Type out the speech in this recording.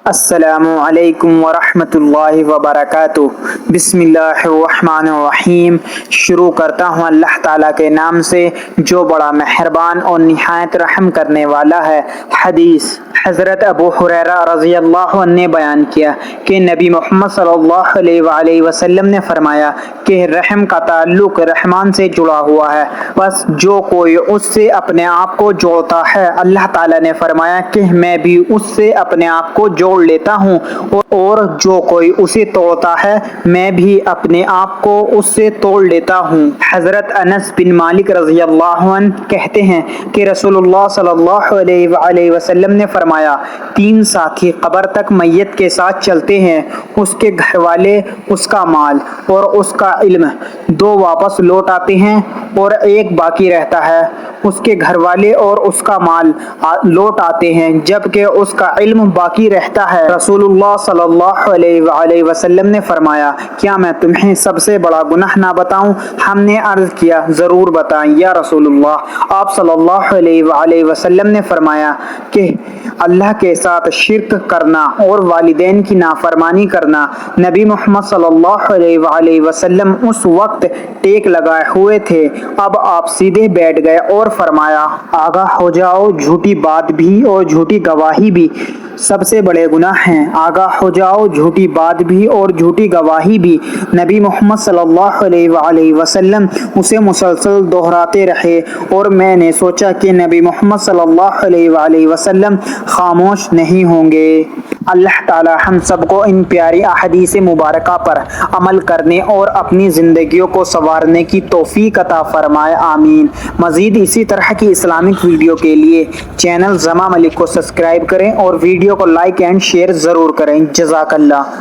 السلام علیکم ورحمۃ اللہ وبرکاتہ۔ بسم اللہ الرحمن الرحیم۔ شروع کرتا ہوں اللہ تعالیٰ کے نام سے جو بڑا مہربان اور نہایت رحم کرنے والا ہے۔ حدیث حضرت ابو ہریرہ رضی اللہ عنہ نے بیان کیا کہ نبی محمد صلی اللہ علیہ وآلہ وسلم نے فرمایا کہ رحم کا تعلق رحمان سے جڑا ہوا ہے، بس جو کوئی اس سے اپنے آپ کو جوڑتا ہے، اللہ تعالیٰ نے فرمایا کہ میں بھی اس سے اپنے آپ کو جوڑ لیتا ہوں، اور جو کوئی اسے توڑتا ہے میں بھی اپنے آپ کو اس سے توڑ لیتا ہوں۔ حضرت انس بن مالک رضی اللہ عنہ کہتے ہیں کہ رسول اللہ صلی اللہ علیہ وآلہ وسلم نے فرمایا، تین ساتھی قبر تک میت کے ساتھ چلتے ہیں، اس کے گھر والے، اس کا مال اور اس کا علم، دو واپس لوٹ آتے ہیں اور ایک باقی رہتا ہے۔ اس کے گھر والے اور اس کا مال لوٹ آتے ہیں جبکہ اس کا علم باقی رہتا ہے۔ رسول اللہ صلی اللہ علیہ وآلہ وسلم نے فرمایا، کیا میں تمہیں سب سے بڑا گناہ نہ بتاؤں؟ ہم نے عرض کیا، ضرور بتائیں یا رسول اللہ۔ آپ صلی اللہ علیہ وآلہ وسلم نے فرمایا کہ اللہ کے ساتھ شرک کرنا اور والدین کی نافرمانی کرنا۔ نبی محمد صلی اللہ علیہ وآلہ وسلم اس وقت ٹیک لگائے ہوئے تھے، اب آپ سیدھے بیٹھ گئے اور فرمایا، آگاہ ہو جاؤ، جھوٹی بات بھی اور جھوٹی گواہی بھی سب سے بڑے گناہ ہیں۔ آگاہ ہو جاؤ، جھوٹی بات بھی اور جھوٹی گواہی بھی۔ نبی محمد صلی اللہ علیہ وآلہ وسلم اسے مسلسل دہراتے رہے اور میں نے سوچا کہ نبی محمد صلی اللہ علیہ وآلہ وسلم خاموش نہیں ہوں گے۔ اللہ تعالی ہم سب کو ان پیاری احادیث مبارکہ پر عمل کرنے اور اپنی زندگیوں کو سنوارنے کی توفیق عطا فرمائے، آمین۔ مزید اسی طرح کی اسلامک ویڈیو کے لیے چینل زما ملک کو سبسکرائب کریں اور ویڈیو کو لائک اینڈ شیئر ضرور کریں۔ جزاک اللہ۔